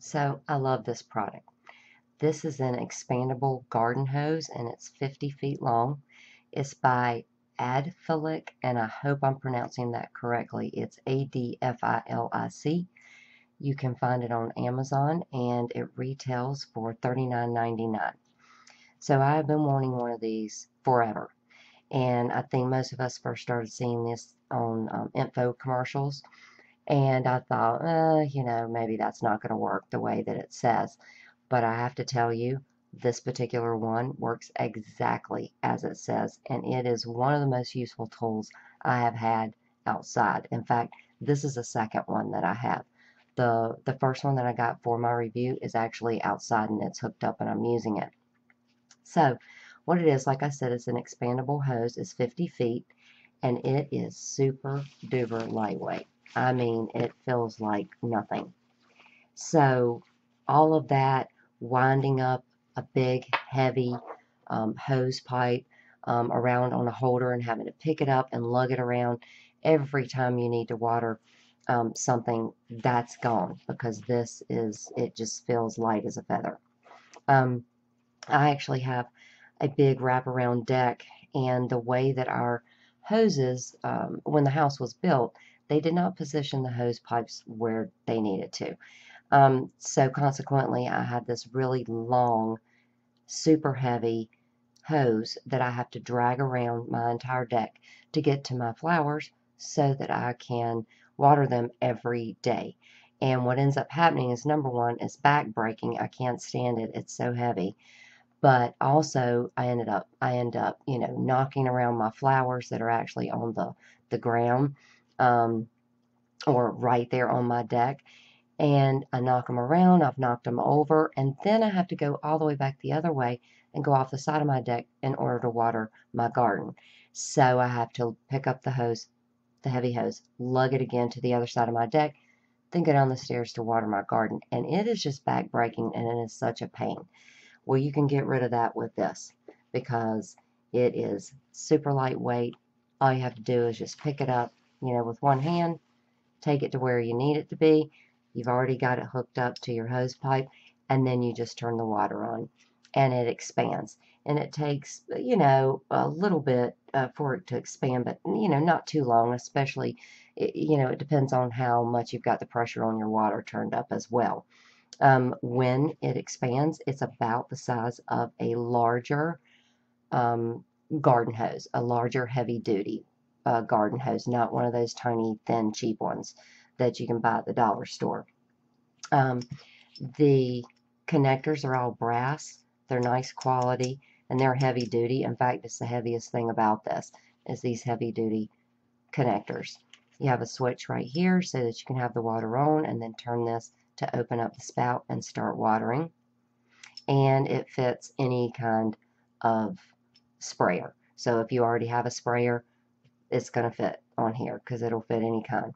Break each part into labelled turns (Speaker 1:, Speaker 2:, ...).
Speaker 1: So I love this product. This is an expandable garden hose and it's 50 feet long. It's by Adfilic, and I hope I'm pronouncing that correctly. It's Adfilic. You can find it on Amazon and it retails for $39.99. So I have been wanting one of these forever. And I think most of us first started seeing this on info commercials. And I thought, maybe that's not going to work the way that it says. But I have to tell you, this particular one works exactly as it says. And it is one of the most useful tools I have had outside. In fact, this is the second one that I have. The first one that I got for my review is actually outside and it's hooked up and I'm using it. So what it is, like I said, it's an expandable hose. It's 50 feet and it is super duper lightweight. I mean, it feels like nothing. So all of that winding up a big, heavy hose pipe around on a holder and having to pick it up and lug it around every time you need to water something, that's gone because it just feels light as a feather. I actually have a big wraparound deck, and the way that our hoses, when the house was built, they did not position the hose pipes where they needed to. So consequently, I had this really long, super heavy hose that I have to drag around my entire deck to get to my flowers so that I can water them every day. And what ends up happening is, number one, is back breaking. I can't stand it. It's so heavy. But also I end up, knocking around my flowers that are actually on the ground, or right there on my deck. And I knock them around, I've knocked them over, and then I have to go all the way back the other way and go off the side of my deck in order to water my garden. So I have to pick up the hose, the heavy hose, lug it again to the other side of my deck, then go down the stairs to water my garden. And it is just back breaking and it is such a pain. Well, you can get rid of that with this because it is super lightweight. All you have to do is just pick it up, with one hand, take it to where you need it to be. You've already got it hooked up to your hose pipe, and then you just turn the water on, and it expands. And it takes, a little bit for it to expand, but, not too long, especially, it depends on how much you've got the pressure on your water turned up as well. When it expands, it's about the size of a larger garden hose, a larger heavy-duty garden hose, not one of those tiny, thin, cheap ones that you can buy at the dollar store. The connectors are all brass. They're nice quality, and they're heavy-duty. In fact, it's the heaviest thing about this, is these heavy-duty connectors. You have a switch right here so that you can have the water on, and then turn this to open up the spout and start watering. And it fits any kind of sprayer. So if you already have a sprayer, it's going to fit on here because it'll fit any kind.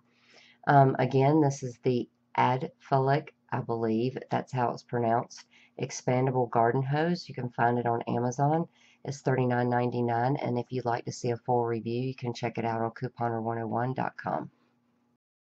Speaker 1: Again, this is the Adfilic, I believe that's how it's pronounced, expandable garden hose. You can find it on Amazon. It's $39.99, and if you'd like to see a full review, you can check it out on couponer101.com.